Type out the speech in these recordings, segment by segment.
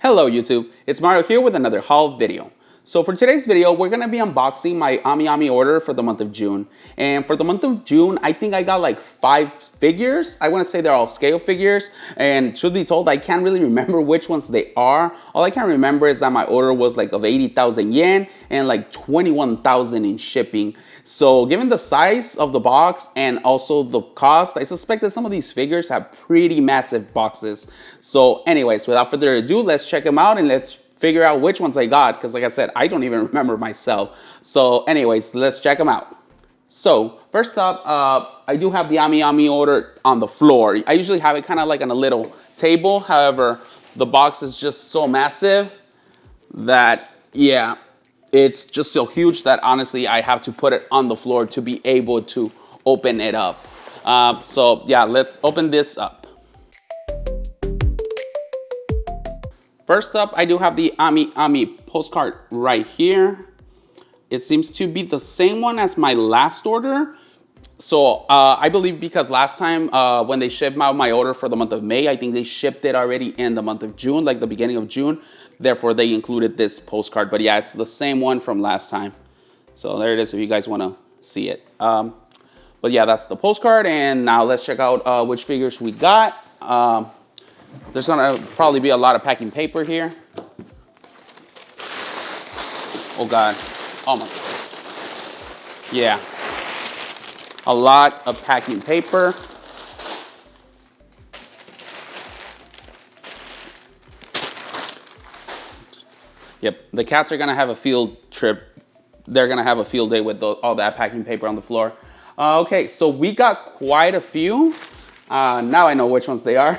Hello YouTube, it's Mario here with another haul video. So for today's video, we're going to be unboxing my AmiAmi order for the month of June. And for the month of June, I think I got like 5 figures. I want to say they're all scale figures. And truth be told, I can't really remember which ones they are. All I can remember is that my order was like of 80,000 yen and like 21,000 in shipping. So given the size of the box and also the cost, I suspect that some of these figures have pretty massive boxes. So anyways, without further ado, let's check them out and let's figure out which ones I got, because like I said, I don't even remember myself. So anyways, let's check them out. So first up, I do have the AmiAmi order on the floor. I usually have it kind of like on a little table. However, the box is just so massive that, yeah, it's just so huge that honestly, I have to put it on the floor to be able to open it up. So yeah, let's open this up. First up, I do have the AmiAmi postcard right here. It seems to be the same one as my last order. So I believe because last time when they shipped out my order for the month of May, I think they shipped it already in the month of June, like the beginning of June. Therefore, they included this postcard. But yeah, it's the same one from last time. So there it is if you guys want to see it. But yeah, that's the postcard. And now let's check out which figures we got. There's gonna probably be a lot of packing paper here. Oh God, oh my, yeah. A lot of packing paper. Yep, the cats are gonna have a field trip. They're gonna have a field day with all that packing paper on the floor. Okay, so we got quite a few. Now I know which ones they are.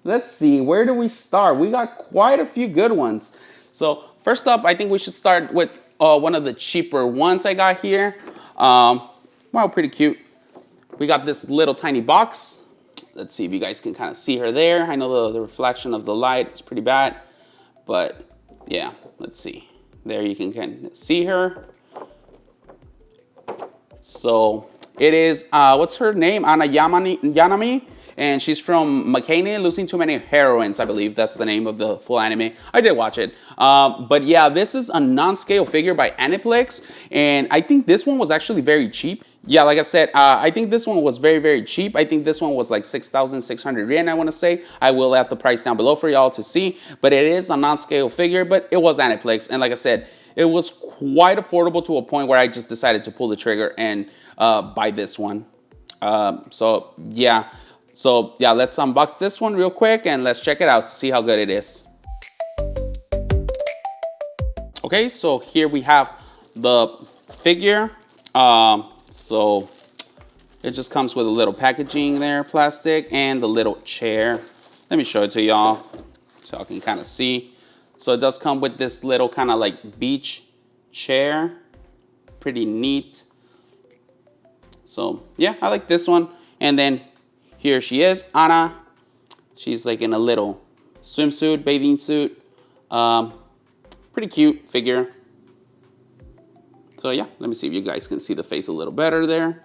Let's see, where do we start? We got quite a few good ones. So first up, I think we should start with one of the cheaper ones I got here. Wow, pretty cute. We got this little tiny box. Let's see if you guys can kind of see her there. I know the reflection of the light is pretty bad, but yeah, let's see. There you can kind of see her. So it is, what's her name? Yanami. And she's from Makeine, Losing Too Many Heroines, I believe. That's the name of the full anime. I did watch it. But yeah, this is a non-scale figure by Aniplex. And I think this one was actually very cheap. Yeah, like I said, I think this one was very, very cheap. I think this one was like 6,600 yen, I want to say. I will add the price down below for y'all to see. But it is a non-scale figure, but it was Aniplex. And like I said, it was quite affordable to a point where I just decided to pull the trigger and buy this one. So yeah, let's unbox this one real quick and let's check it out to see how good it is. Okay, so here we have the figure. So it just comes with a little packaging there, plastic, and the little chair. Let me show it to y'all so y'all can kind of see. So it does come with this little kind of like beach chair. Pretty neat. So yeah, I like this one. And then here she is, Anna. She's like in a little swimsuit, bathing suit. Pretty cute figure. So yeah, let me see if you guys can see the face a little better there.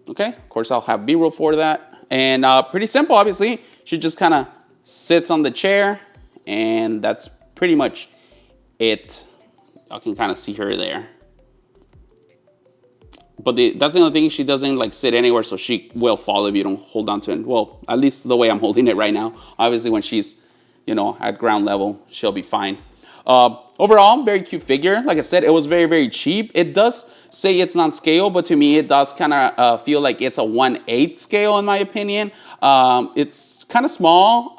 Okay, of course I'll have B-roll for that. And pretty simple, obviously. She just kind of sits on the chair and that's pretty much it. Y'all can kind of see her there. But that's the only thing, she doesn't like sit anywhere, so she will fall if you don't hold on to it. Well, at least the way I'm holding it right now. Obviously, when she's, you know, at ground level, she'll be fine. Overall, very cute figure. Like I said, it was very, very cheap. It does say it's non-scale, but to me, it does kind of feel like it's a 1/8 scale in my opinion. It's kind of small.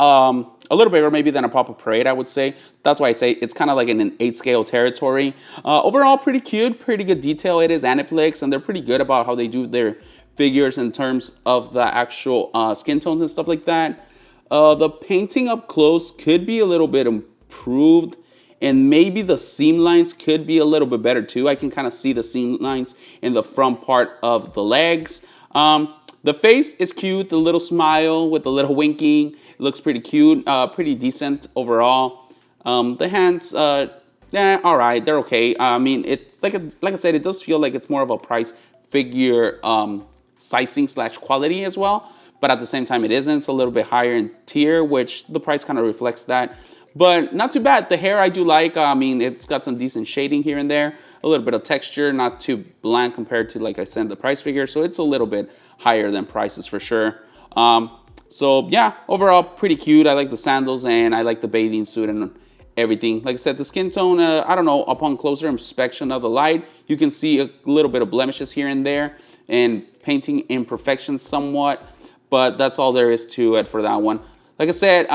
A little bigger maybe than a Pop-Up Parade, I would say. That's why I say it's kind of like in an 8 scale territory. Overall, pretty cute, pretty good detail. It is Aniplex, and they're pretty good about how they do their figures in terms of the actual skin tones and stuff like that. The painting up close could be a little bit improved, and maybe the seam lines could be a little bit better too. I can kind of see the seam lines in the front part of the legs. The face is cute, the little smile with the little winking. It looks pretty cute, pretty decent overall. The hands, yeah, all right, they're okay. I mean, it's like I said, it does feel like it's more of a price figure sizing / quality as well. but at the same time it isn't. It's a little bit higher in tier, which the price kind of reflects that. But not too bad. The hair I do like. I mean, it's got some decent shading here and there. A little bit of texture, not too bland compared to, like I said, the price figure. So it's a little bit higher than prices for sure. So yeah, overall pretty cute. I like the sandals and I like the bathing suit and everything. Like I said, the skin tone, I don't know, upon closer inspection of the light, you can see a little bit of blemishes here and there and painting imperfections somewhat. But that's all there is to it for that one. Like I said,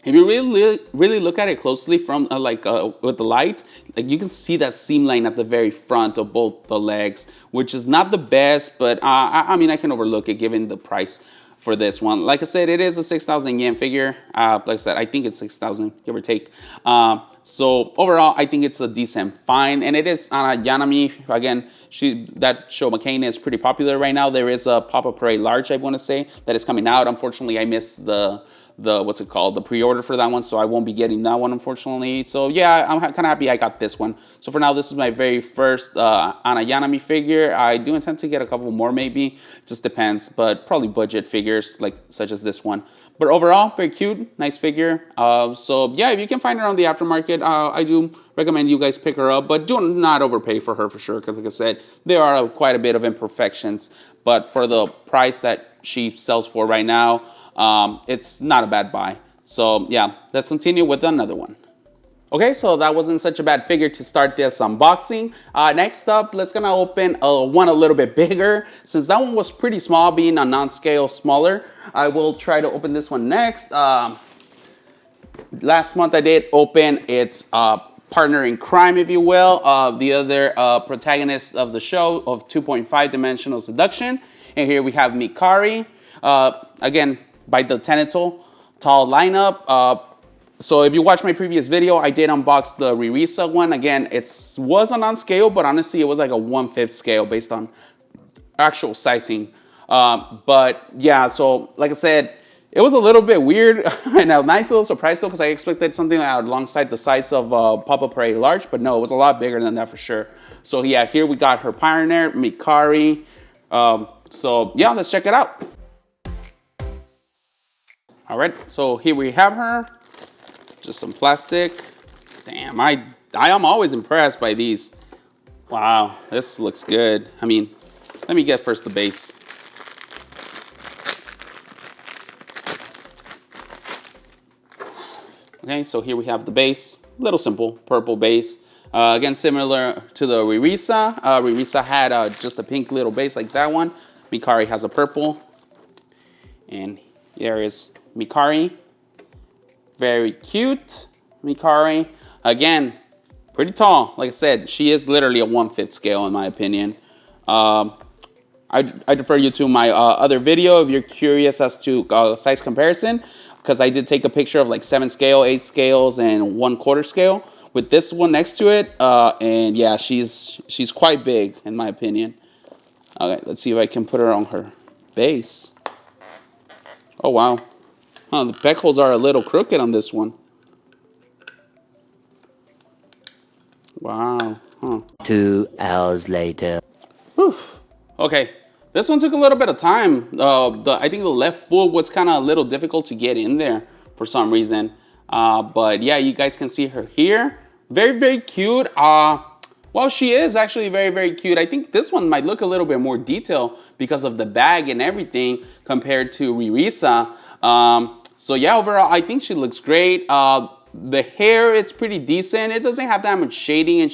if you really look at it closely from with the light, like you can see that seam line at the very front of both the legs, which is not the best, but I mean, I can overlook it given the price for this one. Like I said, it is a 6,000 yen figure. Like I said, I think it's 6,000, give or take. So overall, I think it's a decent find, and it is on a Yanami. Again, that show Makeine is pretty popular right now. There is a Pop-Up Parade Large, I want to say, that is coming out. Unfortunately, I missed the what's it called, the pre-order for that one, so I won't be getting that one, unfortunately. So yeah, I'm kind of happy I got this one. So for now, this is my very first Ana Yanami figure. I do intend to get a couple more, maybe, just depends, but probably budget figures like such as this one. But overall, very cute, nice figure. So yeah, if you can find her on the aftermarket, I do recommend you guys pick her up, but do not overpay for her for sure, because like I said, there are quite a bit of imperfections, but for the price that she sells for right now, it's not a bad buy. So yeah, let's continue with another one. Okay, so that wasn't such a bad figure to start this unboxing. Next up, let's gonna open one a little bit bigger. Since that one was pretty small, being a non-scale smaller, I will try to open this one next. Last month I did open its partner in crime, if you will, the other protagonist of the show of 2.5 dimensional seduction. And here we have Mikari, again, by the Tenitol tall lineup. So if you watch my previous video, I did unbox the Ririsa one. Again, it was a non-scale, but honestly, it was like a 1/5 scale based on actual sizing. But yeah, so like I said, it was a little bit weird and a nice little surprise though, because I expected something alongside the size of Pop-Up Parade Large, but no, it was a lot bigger than that for sure. So yeah, here we got her pioneer, Mikari. So yeah, let's check it out. All right, so here we have her. Just some plastic. Damn, I am always impressed by these. Wow, this looks good. I mean, let me get first the base. Okay, so here we have the base. Little simple, purple base. Again, similar to the Ririsa. Ririsa had just a pink little base like that one. Mikari has a purple. And there is Mikari. Very cute, Mikari. Again, pretty tall. Like I said, she is literally a 1/5 scale in my opinion. I defer you to my other video if you're curious as to size comparison, because I did take a picture of like 7 scale, 8 scales, and 1/4 scale with this one next to it. And yeah, she's quite big in my opinion. Okay, let's see if I can put her on her base. Oh wow. Huh, the peg holes are a little crooked on this one. Wow. Huh. 2 hours later. Whew. Okay, this one took a little bit of time. I think the left foot was kind of a little difficult to get in there for some reason. But yeah, you guys can see her here. Very, very cute. Well, she is actually very, very cute. I think this one might look a little bit more detailed because of the bag and everything compared to Ririsa. So yeah, overall, I think she looks great. The hair, it's pretty decent. It doesn't have that much shading, and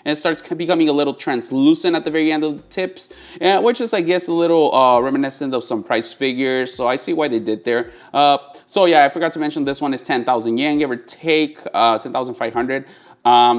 it starts becoming a little translucent at the very end of the tips, which is, I guess, a little reminiscent of some price figures. So I see why they did there. So yeah, I forgot to mention this one is 10,000 yen, give or take 10,500.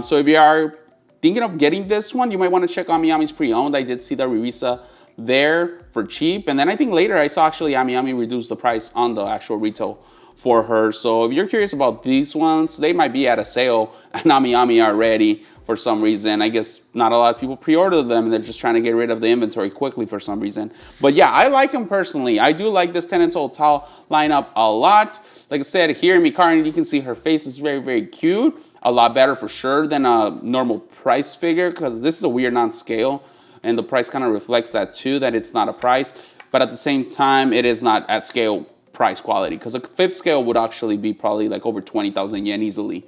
So if you are thinking of getting this one, you might want to check AmiAmi's pre-owned. I did see the Ririsa there for cheap, and then I think later I saw actually AmiAmi reduce the price on the actual retail for her. So if you're curious about these ones, they might be at a sale at AmiAmi already for some reason. I guess not a lot of people pre-order them and they're just trying to get rid of the inventory quickly for some reason. But yeah, I like them personally. I do like this Tenitol towel lineup a lot. Like I said, here in Mikari, you can see her face is very, very cute. A lot better for sure than a normal price figure, because this is a weird non-scale and the price kind of reflects that too, that it's not a price. but at the same time, it is not at scale price quality, because a 5th scale would actually be probably like over 20,000 yen easily.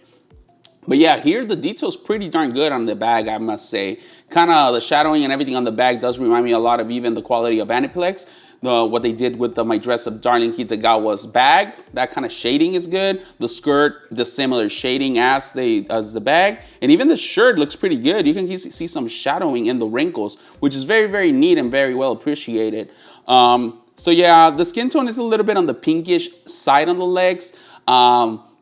But yeah, here the detail's pretty darn good on the bag, I must say. Kind of the shadowing and everything on the bag does remind me a lot of even the quality of Aniplex. What they did with My Dress Up Darling Kitagawa's bag, that kind of shading is good. The skirt, the similar shading as the bag. And even the shirt looks pretty good. You can see some shadowing in the wrinkles, which is very, very neat and very well appreciated. So yeah, the skin tone is a little bit on the pinkish side on the legs.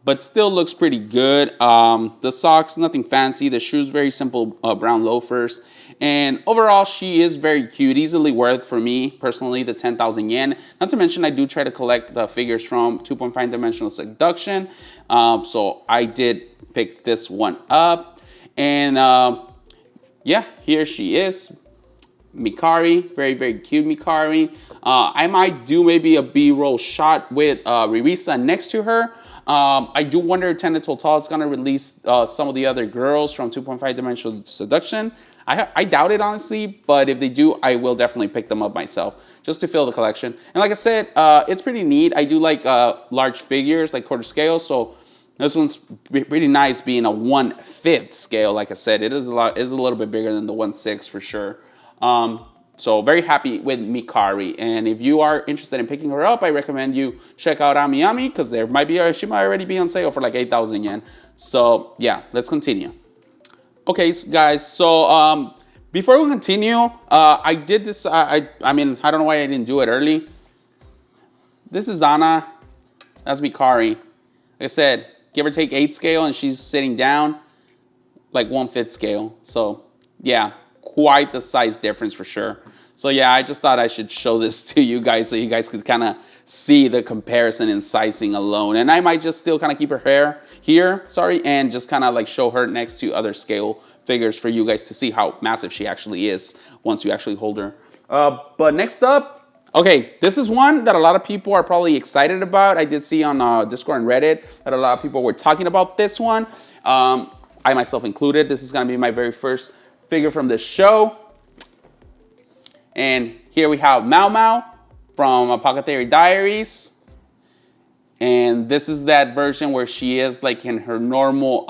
But still looks pretty good. The socks, nothing fancy. The shoes, very simple brown loafers. And overall, she is very cute. Easily worth, for me, personally, the 10,000 yen. Not to mention, I do try to collect the figures from 2.5 dimensional Seduction. So I did pick this one up. And yeah, here she is. Mikari, very, very cute Mikari. I might do maybe a B-roll shot with Ririsa next to her. I do wonder if Tenitol is going to release some of the other girls from 2.5 Dimensional Seduction. I doubt it, honestly, but if they do, I will definitely pick them up myself, just to fill the collection. And like I said, it's pretty neat. I do like large figures, like quarter scale, so this one's pretty nice being a 1/5 scale. Like I said, it is a little bit bigger than the 1/6 for sure. So very happy with Mikari, and if you are interested in picking her up, I recommend you check out AmiAmi, because she might already be on sale for like 8,000 yen. So yeah, let's continue. Okay, guys. So before we continue, I did this. I mean, I don't know why I didn't do it early. This is Anna. That's Mikari. Like I said, give or take 8 scale, and she's sitting down like 1/5 scale. So yeah, quite the size difference for sure. So yeah, I just thought I should show this to you guys so you guys could kind of see the comparison in sizing alone. And I might just still kind of keep her hair here, and just kind of like show her next to other scale figures for you guys to see how massive she actually is once you actually hold her. But next up, okay, this is one that a lot of people are probably excited about. I did see on Discord and Reddit that a lot of people were talking about this one. I myself included. This is going to be my very first figure from this show. And here we have MaoMao from Apothecary Diaries. And this is that version where she is like in her normal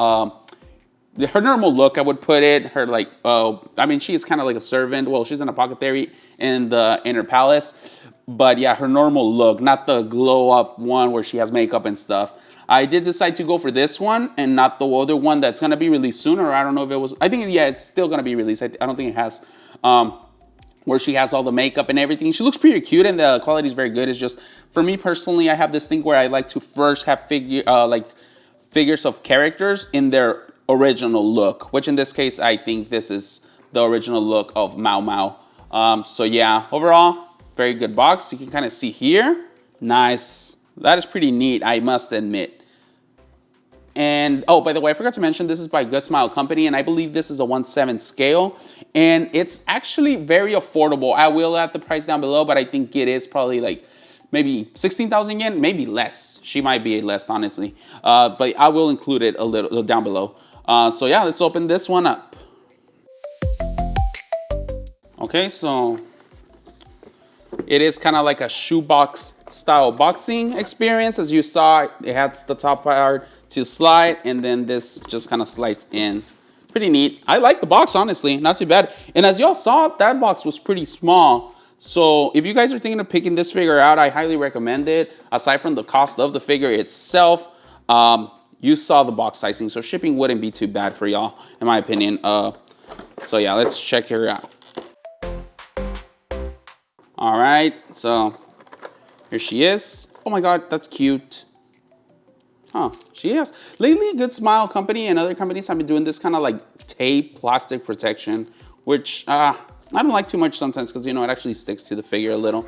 look, I would put it. Her like, I mean, she is kind of like a servant. Well, she's an apothecary in the inner palace. But yeah, her normal look, not the glow up one where she has makeup and stuff. I did decide to go for this one and not the other one that's going to be released sooner. I don't know if it was, I think, yeah, it's still going to be released. I don't think it has, where she has all the makeup and everything. She looks pretty cute and the quality is very good. It's just, for me personally, I have this thing where I like to first have figures of characters in their original look, which in this case, I think this is the original look of MaoMao. So yeah, overall, very good box. You can kind of see here. Nice. That is pretty neat, I must admit. And, oh, by the way, I forgot to mention, this is by Good Smile Company, and I believe this is a 1/7 scale. And it's actually very affordable. I will add the price down below, but I think it is probably like maybe 16,000 yen, maybe less. She might be less, honestly. But I will include it a little down below. So yeah, let's open this one up. Okay, so it is kind of like a shoebox style boxing experience. As you saw, it has the top part to slide, and then this just kind of slides in. Pretty neat. I like the box, honestly, not too bad. And as y'all saw, that box was pretty small. So if you guys are thinking of picking this figure out, I highly recommend it. Aside from the cost of the figure itself, you saw the box sizing, so shipping wouldn't be too bad for y'all, in my opinion. So yeah, let's check her out. All right, so here she is. Oh my God, that's cute. Huh, she is. Lately, Good Smile Company and other companies have been doing this kind of like tape plastic protection, which I don't like too much sometimes because, you know, it actually sticks to the figure a little.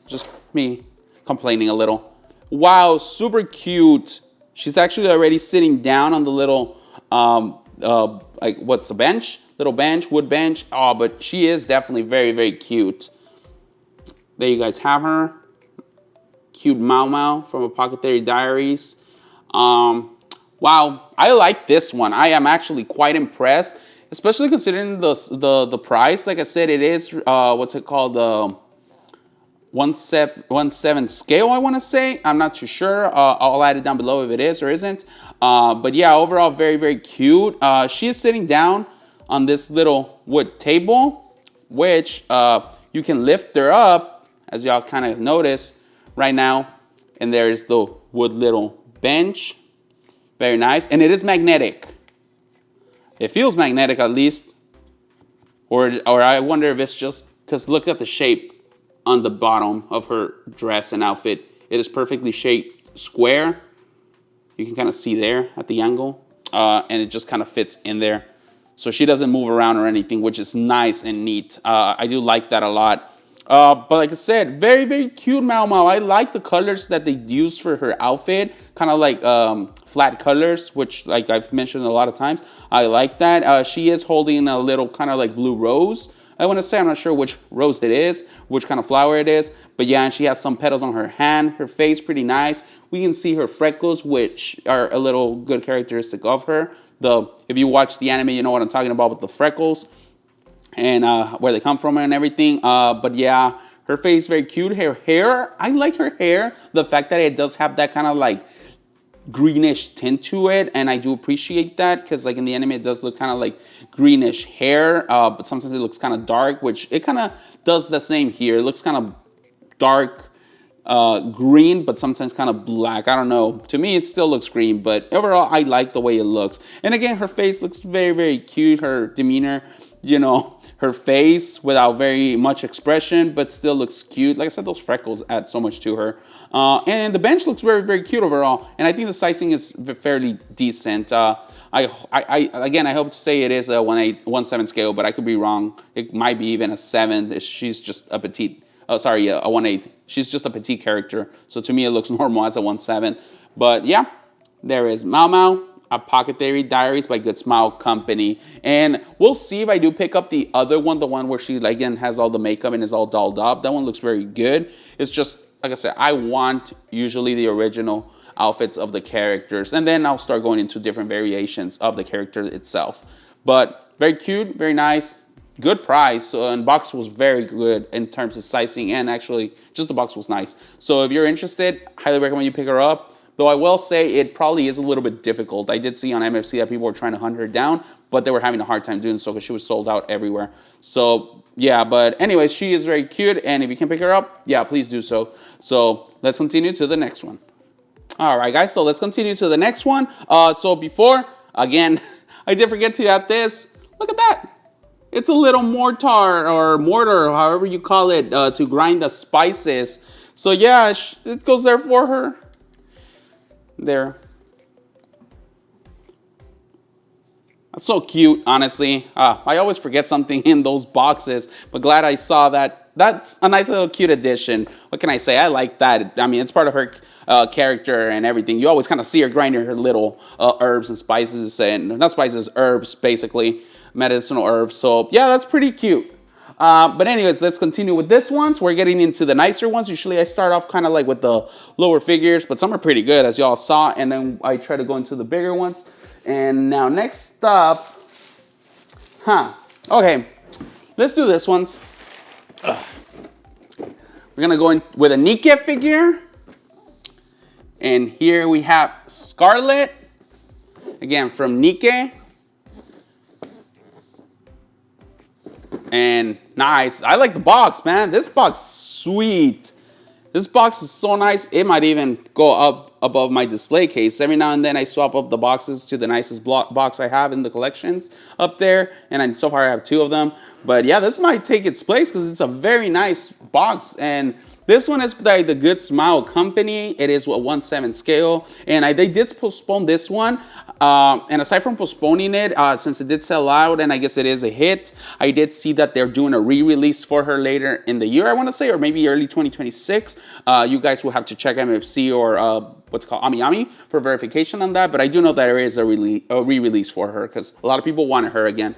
Just me complaining a little. Wow, super cute. She's actually already sitting down on the little, like, what's the bench? Little bench, wood bench. Oh, but she is definitely very, very cute. There you guys have her. Cute MaoMao from Apothecary Diaries. Wow, I like this one. I am actually quite impressed, especially considering the price. Like I said, it is, what's it called? 1/7 scale, I want to say. I'm not too sure. I'll add it down below if it is or isn't. But yeah, overall, very, very cute. She is sitting down on this little wood table, which you can lift her up, as y'all kind of notice right now. And there's the wood little bench. Very nice. And it is magnetic. It feels magnetic at least. Or I wonder if it's just, because look at the shape on the bottom of her dress and outfit. It is perfectly shaped square. You can kind of see there at the angle. And it just kind of fits in there. So she doesn't move around or anything, which is nice and neat. I do like that a lot. But like I said, very, very cute MaoMao. I like the colors that they use for her outfit. Kind of like flat colors, which like I've mentioned a lot of times. I like that. She is holding a little kind of like blue rose. I want to say, I'm not sure which rose it is, which kind of flower it is. But yeah, and she has some petals on her hand. Her face, pretty nice. We can see her freckles, which are a little good characteristic of her. If you watch the anime, you know what I'm talking about with the freckles and where they come from and everything. But yeah, her face, very cute. Her hair, I like her hair. The fact that it does have that kind of like greenish tint to it, and I do appreciate that, because like in the anime it does look kind of like greenish hair, but sometimes it looks kind of dark, which it kind of does the same here. It looks kind of dark green, but sometimes kind of black. I don't know. To me, it still looks green, but overall, I like the way it looks. And again, her face looks very, very cute. Her demeanor, you know, her face without very much expression, but still looks cute. Like I said, those freckles add so much to her. And the bench looks very, very cute overall. And I think the sizing is fairly decent. Again, I hope to say it is a 1/7 scale, but I could be wrong. It might be even a 7. She's just a petite. Oh, sorry, a 1/8. She's just a petite character. So to me, it looks normal as a 1/7. But yeah, there is MaoMao, Apothecary Diaries by Good Smile Company. And we'll see if I do pick up the other one, the one where she, again, has all the makeup and is all dolled up. That one looks very good. It's just, like I said, I want usually the original outfits of the characters. And then I'll start going into different variations of the character itself. But very cute, very nice. Good price, and box was very good in terms of sizing, and actually just the box was nice. So if you're interested, highly recommend you pick her up. Though I will say it probably is a little bit difficult. I did see on MFC that people were trying to hunt her down, but they were having a hard time doing so because she was sold out everywhere. So yeah, but anyways, she is very cute, and if you can pick her up, yeah, please do so. So let's continue to the next one. All right, guys, so let's continue to the next one. So before, again, I did forget to add this. Look at that. It's a little mortar, however you call it, to grind the spices. So yeah, it goes there for her. There. That's so cute, honestly. I always forget something in those boxes, but glad I saw that. That's a nice little cute addition. What can I say? I like that. I mean, it's part of her character and everything. You always kind of see her grinding her little herbs and spices, and not spices, herbs, basically. Medicinal herbs. So yeah, that's pretty cute. But anyways, let's continue with this one. So we're getting into the nicer ones. Usually I start off kind of like with the lower figures, but some are pretty good, as y'all saw. And then I try to go into the bigger ones. And now next up, okay, let's do this ones. We're gonna go in with a NIKKE figure. And here we have Scarlet, again from NIKKE. And nice. I like the box, man. This box, sweet. This box is so nice. It might even go up above my display case. Every now and then I swap up the boxes to the nicest box I have in the collections up there. And so far I have 2 of them. But yeah, this might take its place because it's a very nice box. And this one is by the Good Smile Company. It is a 1/7 scale. And they did postpone this one. And aside from postponing it, since it did sell out and I guess it is a hit, I did see that they're doing a re-release for her later in the year, I want to say, or maybe early 2026. You guys will have to check MFC or what's called AmiAmi for verification on that. But I do know that there is a re-release for her because a lot of people wanted her again.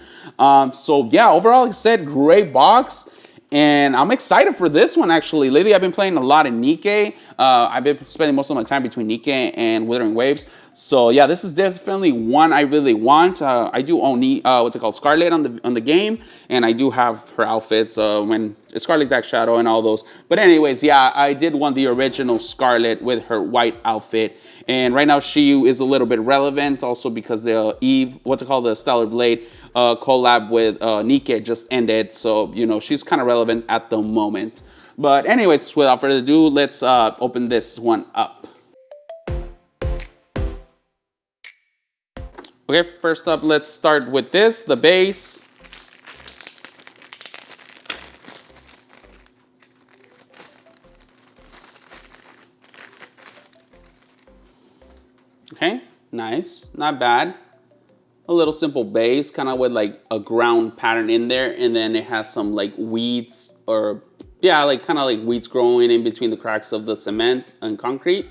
So yeah, overall, like I said, great box. And I'm excited for this one, actually. Lately, I've been playing a lot in NIKKE. I've been spending most of my time between NIKKE and Withering Waves. So yeah, this is definitely one I really want. I do own what's it called, Scarlet on the game, and I do have her outfits when Scarlet Dark Shadow and all those. But anyways, yeah, I did want the original Scarlet with her white outfit, and right now she is a little bit relevant also because the the Stellar Blade collab with NIKKE just ended, so you know she's kind of relevant at the moment. But anyways, without further ado, let's open this one up. Okay, first up, let's start with this, the base. Okay, nice, not bad. A little simple base, kind of with like a ground pattern in there, and then it has some like weeds, or yeah, like kind of like weeds growing in between the cracks of the cement and concrete.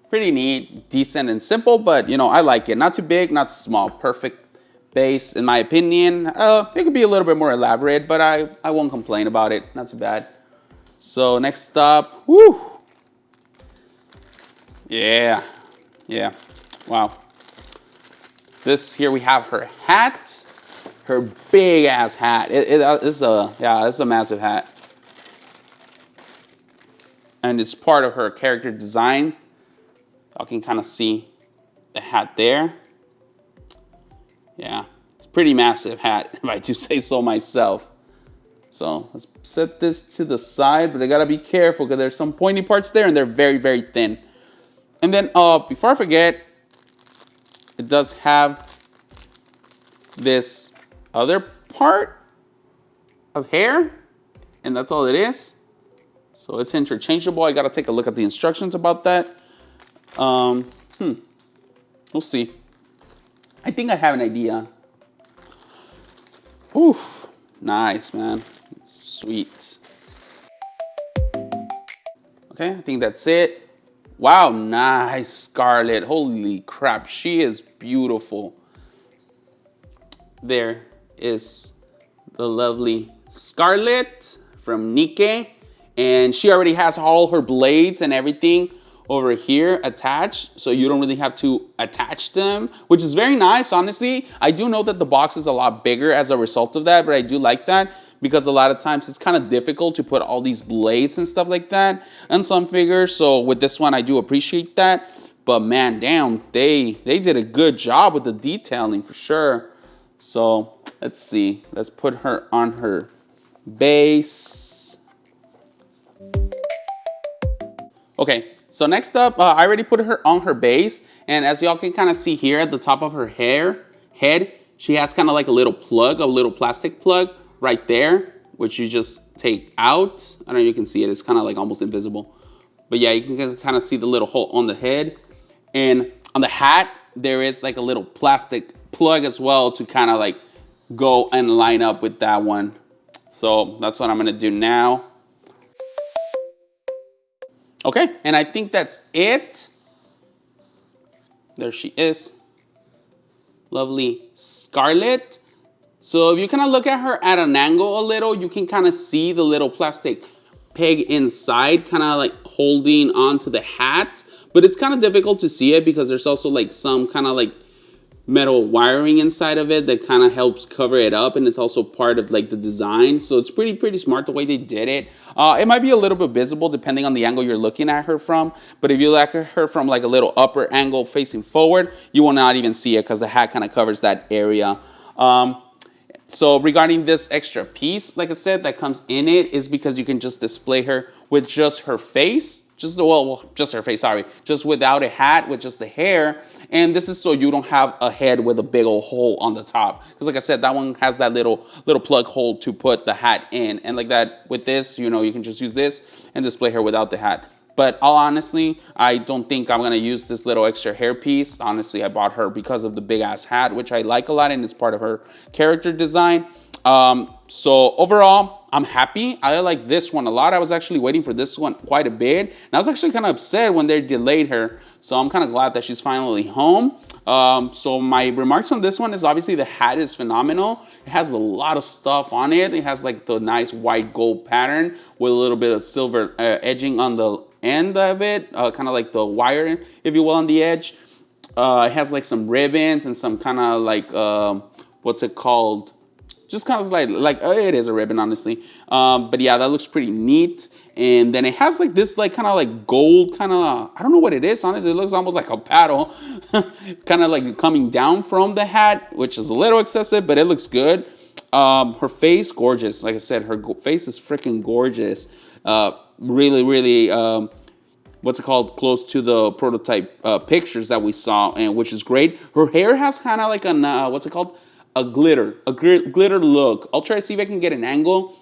Pretty neat, decent and simple, but you know, I like it. Not too big, not too small. Perfect base, in my opinion. It could be a little bit more elaborate, but I won't complain about it. Not too bad. So next up, whoo. Yeah, wow. This here we have her hat, her big ass hat. It's a massive hat. And it's part of her character design. Y'all can kind of see the hat there. Yeah, it's a pretty massive hat, if I do say so myself. So let's set this to the side, but I gotta be careful because there's some pointy parts there and they're very, very thin. And then before I forget, it does have this other part of hair, and that's all it is. So it's interchangeable. I gotta take a look at the instructions about that. We'll see. I think I have an idea. Oof, nice, man. Sweet. Okay, I think that's it. Wow, nice Scarlet. Holy crap, she is beautiful. There is the lovely Scarlet from NIKKE, and she already has all her blades and everything over here attached, so you don't really have to attach them, which is very nice, honestly. I do know that the box is a lot bigger as a result of that, but I do like that because a lot of times it's kind of difficult to put all these blades and stuff like that on some figures. So with this one, I do appreciate that. But man, damn, they did a good job with the detailing for sure. So let's see, let's put her on her base. Okay. So next up, I already put her on her base, and as y'all can kind of see here at the top of her head, she has kind of like a little plug, a little plastic plug right there, which you just take out. I don't know if you can see it, it's kind of like almost invisible. But yeah, you can kind of see the little hole on the head. And on the hat, there is like a little plastic plug as well to kind of like go and line up with that one. So that's what I'm gonna do now. Okay, and I think that's it. There she is. Lovely Scarlet. So if you kind of look at her at an angle a little, you can kind of see the little plastic peg inside, kind of like holding onto the hat. But it's kind of difficult to see it because there's also like some kind of like metal wiring inside of it that kind of helps cover it up, and it's also part of like the design. So it's pretty smart the way they did it. It might be a little bit visible depending on the angle you're looking at her from, but if you look at her from like a little upper angle facing forward, you will not even see it because the hat kind of covers that area. So regarding this extra piece, like I said, that comes in it is because you can just display her with just her face, just her face, sorry, just without a hat, with just the hair. And this is so you don't have a head with a big old hole on the top. Because like I said, that one has that little plug hole to put the hat in. And like that with this, you know, you can just use this and display her without the hat. But all honestly, I don't think I'm gonna use this little extra hair piece. Honestly, I bought her because of the big ass hat, which I like a lot and it's part of her character design. So overall, I'm happy. I like this one a lot. I was actually waiting for this one quite a bit. And I was actually kind of upset when they delayed her. So I'm kind of glad that she's finally home. So my remarks on this one is obviously the hat is phenomenal. It has a lot of stuff on it. It has like the nice white gold pattern with a little bit of silver edging on the end of it. Kind of like the wire, if you will, on the edge. It has like some ribbons and some kind of like, what's it called? Just kind of like it is a ribbon, honestly. But yeah, that looks pretty neat. And then it has like this like kind of like gold kind of, I don't know what it is, honestly. It looks almost like a paddle. Kind of like coming down from the hat, which is a little excessive, but it looks good. Her face, gorgeous. Like I said, her face is freaking gorgeous. Really, really, what's it called? Close to the prototype pictures that we saw, and which is great. Her hair has kind of like an, what's it called? A glitter look. I'll try to see if I can get an angle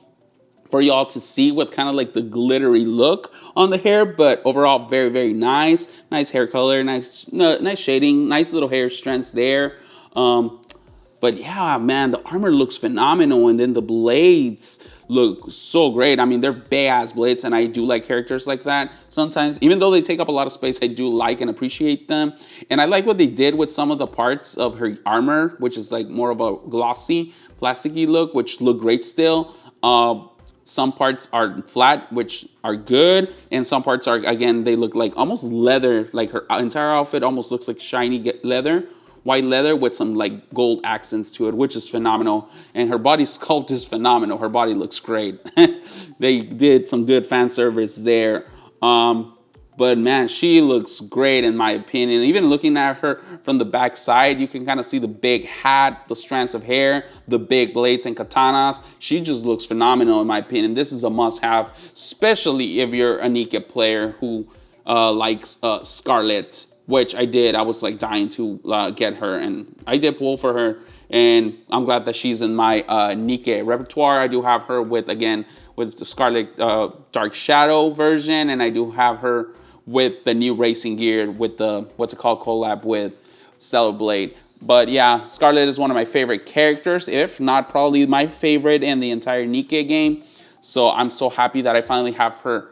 for y'all to see what kind of like the glittery look on the hair, but overall very, very nice. Nice hair color, nice shading, nice little hair strands there. But yeah, man, the armor looks phenomenal, and then the blades look so great. I mean, they're big-ass blades, and I do like characters like that. Sometimes, even though they take up a lot of space, I do like and appreciate them. And I like what they did with some of the parts of her armor, which is like more of a glossy, plasticky look, which look great still. Some parts are flat, which are good, and some parts are, again, they look like almost leather. Like her entire outfit almost looks like shiny leather. White leather with some like gold accents to it, which is phenomenal. And her body sculpt is phenomenal. Her body looks great. They did some good fan service there. But man, she looks great in my opinion. Even looking at her from the back side, you can kind of see the big hat, the strands of hair, the big blades and katanas. She just looks phenomenal in my opinion. This is a must-have, especially if you're a NIKKE player who likes Scarlet, which I did. I was like dying to get her, and I did pull for her, and I'm glad that she's in my NIKKE repertoire. I do have her with the Scarlet Dark Shadow version, and I do have her with the new racing gear with the, what's it called, collab with Stellar Blade. But yeah, Scarlet is one of my favorite characters, if not probably my favorite in the entire NIKKE game. So I'm so happy that I finally have her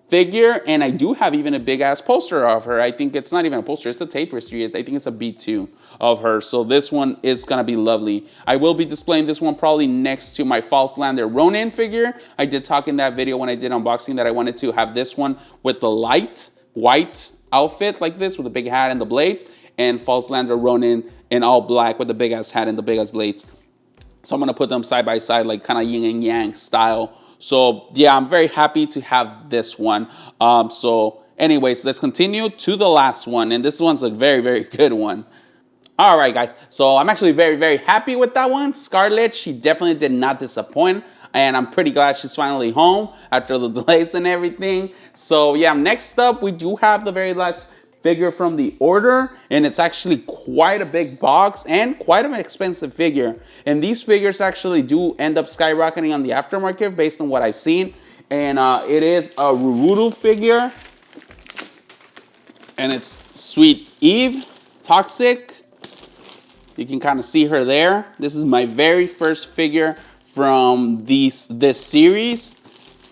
figure, and I do have even a big ass poster of her. I think it's not even a poster, it's a tapestry. I think it's a B2 of her. So this one is gonna be lovely. I will be displaying this one probably next to my False Lander Ronin figure. I did talk in that video when I did unboxing that I wanted to have this one with the light white outfit like this with the big hat and the blades, and False Lander Ronin in all black with the big ass hat and the big ass blades. So I'm gonna put them side by side, like kind of yin and yang style. So yeah, I'm very happy to have this one. So anyways, let's continue to the last one. And this one's a very, very good one. All right, guys. So I'm actually very, very happy with that one. Scarlet, she definitely did not disappoint. And I'm pretty glad she's finally home after the delays and everything. So yeah, next up, we do have the very last figure from the order, and it's actually quite a big box and quite an expensive figure. And these figures actually do end up skyrocketing on the aftermarket based on what I've seen. And it is a rurudo figure, and it's Sweet Eve Toxic. You can kind of see her there. This is my very first figure from this series.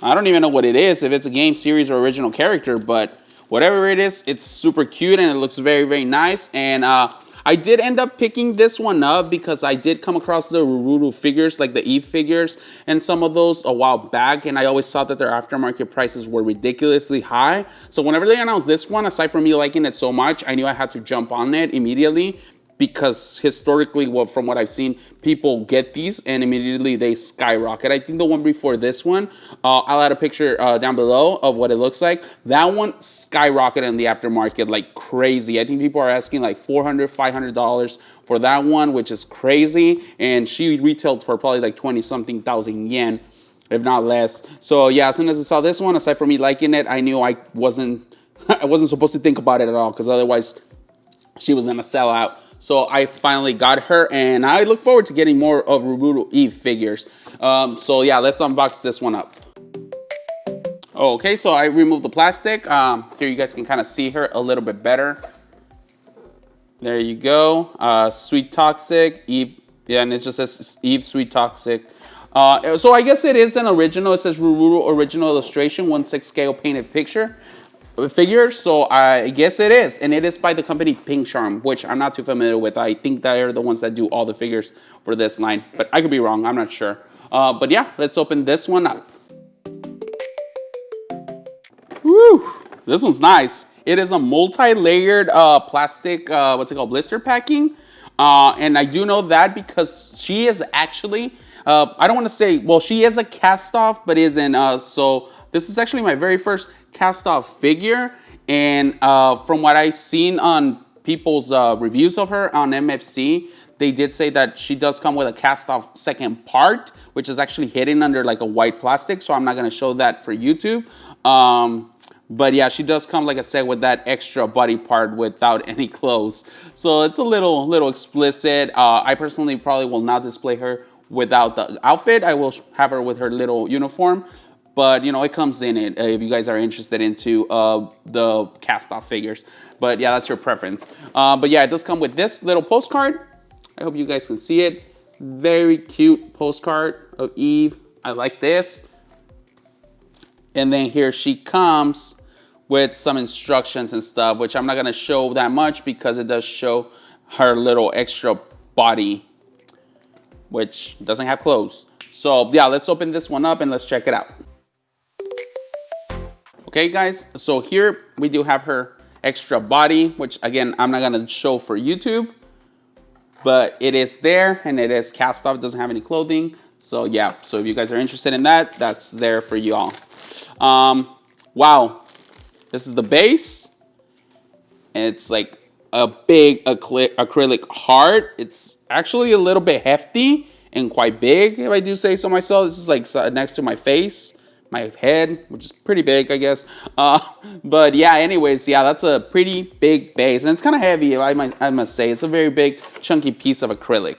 I don't even know what it is, if it's a game series or original character, but whatever it is, it's super cute and it looks very, very nice. And I did end up picking this one up because I did come across the rurudo figures, like the Eve figures, and some of those a while back. And I always thought that their aftermarket prices were ridiculously high. So whenever they announced this one, aside from me liking it so much, I knew I had to jump on it immediately, because historically, well, from what I've seen, people get these and immediately they skyrocket. I think the one before this one, I'll add a picture down below of what it looks like. That one skyrocketed in the aftermarket like crazy. I think people are asking like $400, $500 for that one, which is crazy. And she retailed for probably like 20-something thousand yen, if not less. So yeah, as soon as I saw this one, aside from me liking it, I knew I wasn't supposed to think about it at all, because otherwise she was gonna sell out. So I finally got her, and I look forward to getting more of rurudo Eve figures. So yeah, let's unbox this one up. Okay, so I removed the plastic. Here you guys can kind of see her a little bit better. There you go. Sweet Toxic, Eve. Yeah, and it just says Eve Sweet Toxic. So I guess it is an original. It says rurudo original illustration, 1/6 scale painted picture figure. So I guess it is, and it is by the company Pink Charm, which I'm not too familiar with. I think they're the ones that do all the figures for this line, but I could be wrong. I'm not sure. But yeah, let's open this one up. Woo! This one's nice. It is a multi-layered plastic, what's it called, blister packing. And I do know that because she is actually, I don't want to say, well, she is a cast-off, but isn't. So this is actually my very first cast-off figure. And from what I've seen on people's reviews of her on MFC, they did say that she does come with a cast-off second part, which is actually hidden under like a white plastic. So I'm not going to show that for YouTube. But yeah, she does come, like I said, with that extra body part without any clothes. So it's a little explicit. I personally probably will not display her without the outfit. I will have her with her little uniform. But, you know, it comes in it if you guys are interested into the cast-off figures. But yeah, that's your preference. But yeah, it does come with this little postcard. I hope you guys can see it. Very cute postcard of Eve. I like this. And then here she comes with some instructions and stuff, which I'm not gonna show that much because it does show her little extra body, which doesn't have clothes. So yeah, let's open this one up and let's check it out. Okay guys, so here we do have her extra body, which again, I'm not gonna show for YouTube, but it is there and it is cast off, it doesn't have any clothing. So yeah, so if you guys are interested in that, that's there for you all. Wow. This is the base, and it's like a big acrylic heart. It's actually a little bit hefty and quite big, if I do say so myself. This is like next to my face, my head, which is pretty big, I guess. But yeah, anyways, yeah, that's a pretty big base, and it's kind of heavy, I must say. It's a very big, chunky piece of acrylic.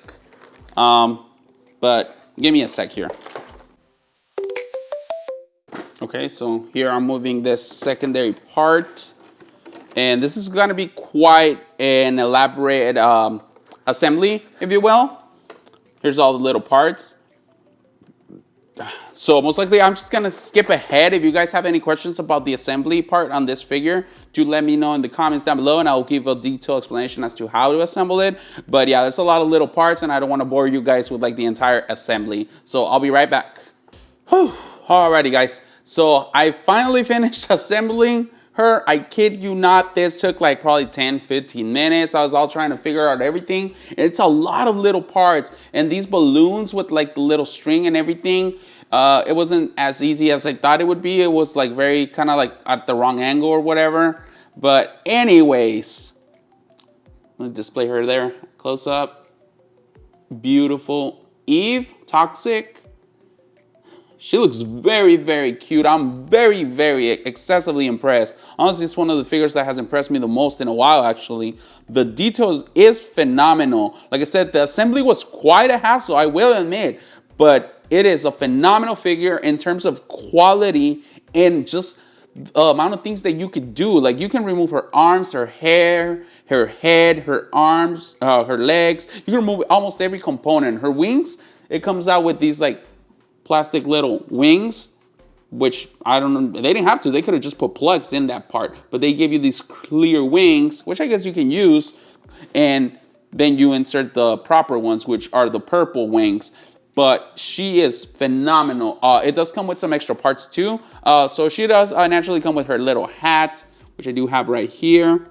But give me a sec here. Okay, so here I'm moving this secondary part, and this is gonna be quite an elaborate assembly, if you will. Here's all the little parts. So most likely I'm just gonna skip ahead. If you guys have any questions about the assembly part on this figure, do let me know in the comments down below and I will give a detailed explanation as to how to assemble it. But yeah, there's a lot of little parts and I don't wanna bore you guys with like the entire assembly. So I'll be right back. Whew. Alrighty guys, so I finally finished assembling her. I kid you not, this took like probably 10-15 minutes. I was all trying to figure out everything. It's a lot of little parts, and these balloons with like the little string and everything, it wasn't as easy as I thought it would be. It was like very kind of like at the wrong angle or whatever. But anyways, let me display her there, close up. Beautiful Eve, Toxic. She looks very, very cute. I'm very, very excessively impressed. Honestly, it's one of the figures that has impressed me the most in a while, actually. The details is phenomenal. Like I said, the assembly was quite a hassle, I will admit. But it is a phenomenal figure in terms of quality and just the amount of things that you could do. Like you can remove her arms, her hair, her head, her arms, her legs. You can remove almost every component. Her wings, it comes out with these like plastic little wings, which I don't know, they didn't have to, they could have just put plugs in that part, but they gave you these clear wings, which I guess you can use, and then you insert the proper ones, which are the purple wings. But she is phenomenal. It does come with some extra parts too. So she does naturally come with her little hat, which I do have right here,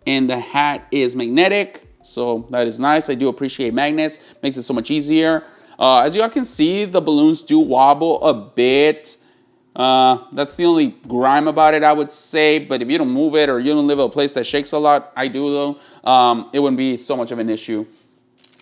and the hat is magnetic, so that is nice. I do appreciate magnets, makes it so much easier. As you all can see, the balloons do wobble a bit. That's the only grime about it, I would say. But if you don't move it or you don't live in a place that shakes a lot, I do though, it wouldn't be so much of an issue.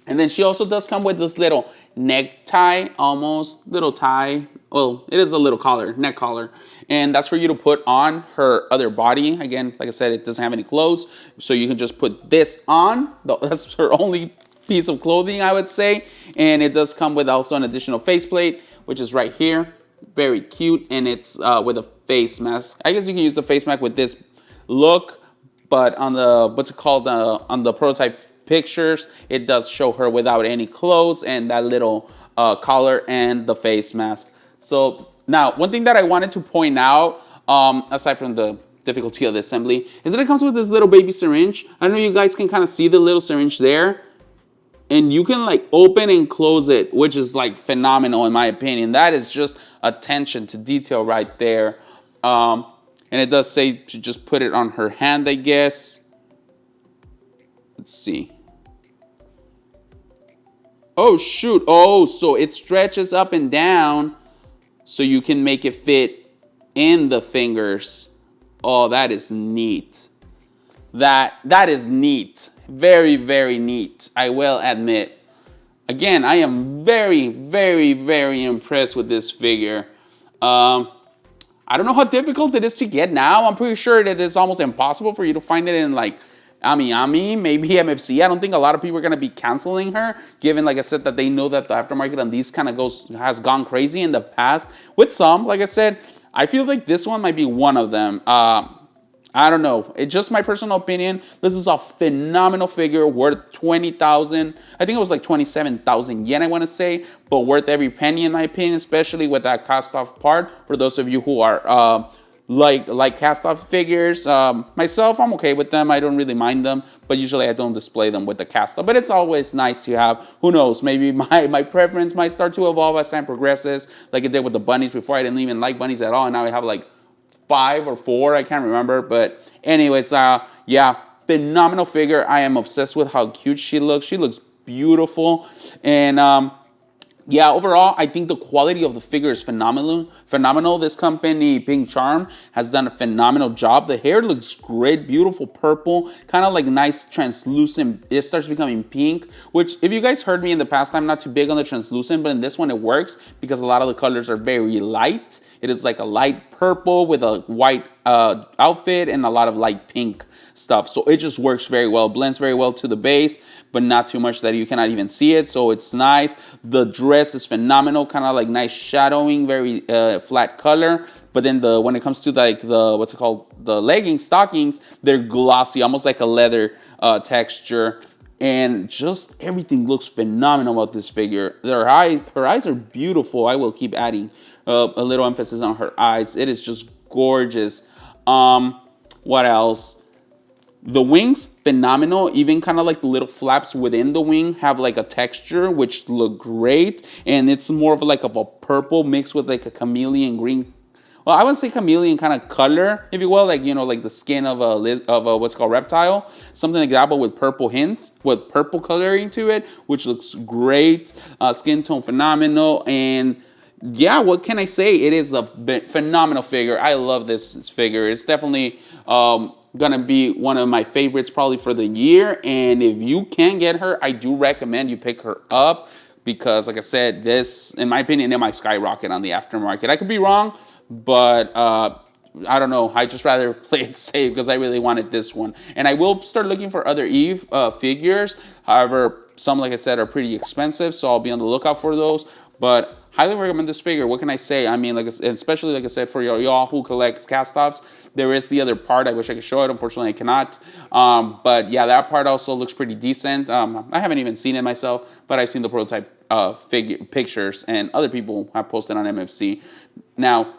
And then she also does come with this little necktie, almost little tie. Well, it is a little collar, neck collar. And that's for you to put on her other body. Again, like I said, it doesn't have any clothes. So you can just put this on. That's her only piece of clothing, I would say. And it does come with also an additional faceplate, which is right here. Very cute, and it's with a face mask. I guess you can use the face mask with this look, but on the, what's it called, on the prototype pictures, it does show her without any clothes, and that little collar and the face mask. So now, one thing that I wanted to point out, aside from the difficulty of the assembly, is that it comes with this little baby syringe. I don't know if you guys can kind of see the little syringe there. And you can like open and close it, which is like phenomenal in my opinion. That is just attention to detail right there. And it does say to just put it on her hand, I guess. Let's see. Oh, shoot. Oh, so it stretches up and down so you can make it fit in the fingers. Oh, that is neat. That is neat. Very, very neat, I will admit. Again, I am very, very, very impressed with this figure. I don't know how difficult it is to get now. I'm pretty sure that it's almost impossible for you to find it in like AmiAmi, maybe MFC. I don't think a lot of people are going to be canceling her, given, like I said, that they know that the aftermarket on these kind of has gone crazy in the past. With some, like I said, I feel like this one might be one of them. I don't know. It's just my personal opinion. This is a phenomenal figure worth 20,000. I think it was like 27,000 yen, I want to say, but worth every penny in my opinion, especially with that cast-off part. For those of you who are like cast-off figures, myself, I'm okay with them. I don't really mind them, but usually I don't display them with the cast-off. But it's always nice to have. Who knows? Maybe my preference might start to evolve as time progresses, like it did with the bunnies. Before I didn't even like bunnies at all, and now I have like 5 or 4, I can't remember, but anyways, yeah, phenomenal figure. I am obsessed with how cute she looks. She looks beautiful, and yeah, overall, I think the quality of the figure is phenomenal. This company, Pink Charm, has done a phenomenal job. The hair looks great, beautiful purple, kind of like nice translucent. It starts becoming pink, which if you guys heard me in the past, I'm not too big on the translucent, but in this one it works because a lot of the colors are very light. It is like a light purple with a white outfit and a lot of light pink stuff. So it just works very well, blends very well to the base, but not too much that you cannot even see it. So it's nice. The dress is phenomenal, kind of like nice shadowing, very flat color. But then when it comes to like the, what's it called? The leggings, stockings, they're glossy, almost like a leather texture. And just everything looks phenomenal about this figure. Her eyes are beautiful. I will keep adding a little emphasis on her eyes. It is just gorgeous. What else? The wings, phenomenal. Even kind of like the little flaps within the wing have like a texture which look great. And it's more of like a purple mixed with like a chameleon green. Well, I wouldn't say chameleon kind of color, if you will, like, you know, like the skin of a what's called reptile, something like that, but with purple hints, with purple coloring to it, which looks great. Skin tone phenomenal, and yeah, what can I say? It is a phenomenal figure. I love this figure. It's definitely gonna be one of my favorites probably for the year. And if you can get her, I do recommend you pick her up because, like I said, this, in my opinion, it might skyrocket on the aftermarket. I could be wrong, but I don't know. I just rather play it safe because I really wanted this one. And I will start looking for other Eve figures. However, some, like I said, are pretty expensive, so I'll be on the lookout for those. But highly recommend this figure. What can I say? I mean, like, especially like I said, for y'all who collect cast-offs, there is the other part. I wish I could show it. Unfortunately, I cannot. But yeah, that part also looks pretty decent. I haven't even seen it myself, but I've seen the prototype figure pictures, and other people have posted on MFC. Now,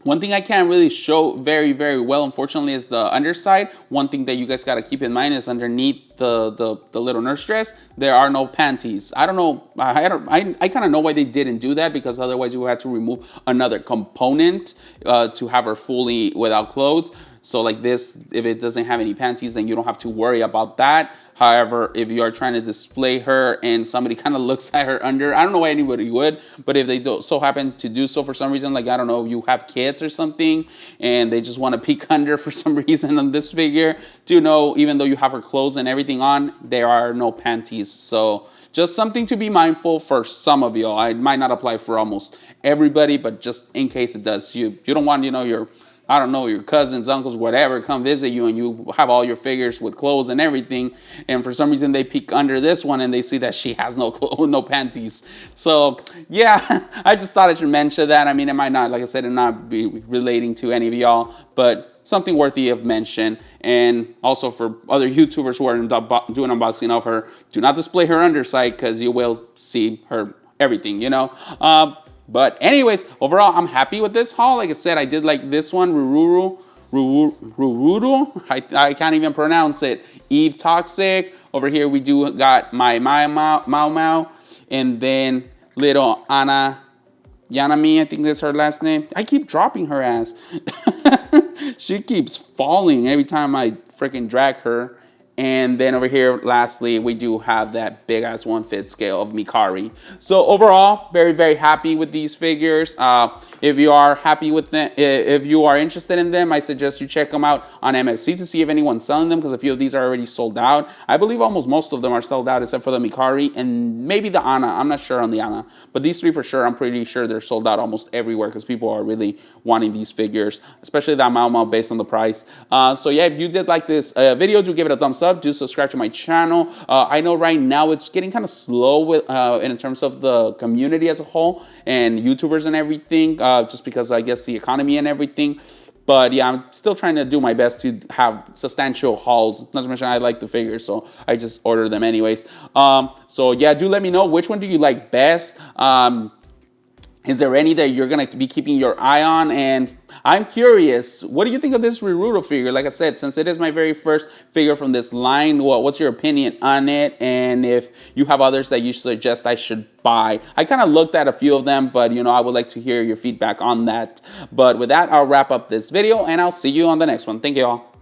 one thing I can't really show very, very well, unfortunately, is the underside. One thing that you guys got to keep in mind is underneath the little nurse dress, there are no panties. I don't know. I kind of know why they didn't do that, because otherwise you would have to remove another component to have her fully without clothes. So like this, if it doesn't have any panties, then you don't have to worry about that. However, if you are trying to display her and somebody kind of looks at her under, I don't know why anybody would, but if they don't so happen to do so for some reason, like, I don't know, you have kids or something and they just want to peek under for some reason on this figure, do know, even though you have her clothes and everything on, there are no panties. So just something to be mindful for some of y'all. It might not apply for almost everybody, but just in case it does, you don't want, you know, your cousins, uncles, whatever, come visit you and you have all your figures with clothes and everything, and for some reason they peek under this one and they see that she has no clothes, no panties. So yeah, I just thought I should mention that. I mean, it might not, like I said, it not be relating to any of y'all, but something worthy of mention. And also for other YouTubers who are doing unboxing of her, do not display her underside, because you will see her everything, you know. But anyways, overall, I'm happy with this haul. Like I said, I did like this one, rurudo. I can't even pronounce it. Eve Toxic. Over here, we do got my MaoMao, and then little Anna Yanami, I think that's her last name. I keep dropping her ass. She keeps falling every time I freaking drag her. And then over here, lastly, we do have that big ass 1/5 scale of Mikari. So overall, very, very happy with these figures. If you are happy with them, if you are interested in them, I suggest you check them out on MFC to see if anyone's selling them, because a few of these are already sold out. I believe almost most of them are sold out except for the Mikari and maybe the Anna. I'm not sure on the Anna, but these three for sure, I'm pretty sure they're sold out almost everywhere because people are really wanting these figures, especially that MaoMao based on the price. So yeah, if you did like this video, do give it a thumbs up. Do subscribe to my channel. I know right now it's getting kind of slow with in terms of the community as a whole and YouTubers and everything, just because I guess the economy and everything. But yeah, I'm still trying to do my best to have substantial hauls. Not to mention I like the figures, so I just order them anyways. So yeah, do let me know which one do you like best. Is there any that you're going to be keeping your eye on? And I'm curious, what do you think of this rurudo figure? Like I said, since it is my very first figure from this line, what's your opinion on it? And if you have others that you suggest I should buy. I kind of looked at a few of them, but you know, I would like to hear your feedback on that. But with that, I'll wrap up this video and I'll see you on the next one. Thank you all.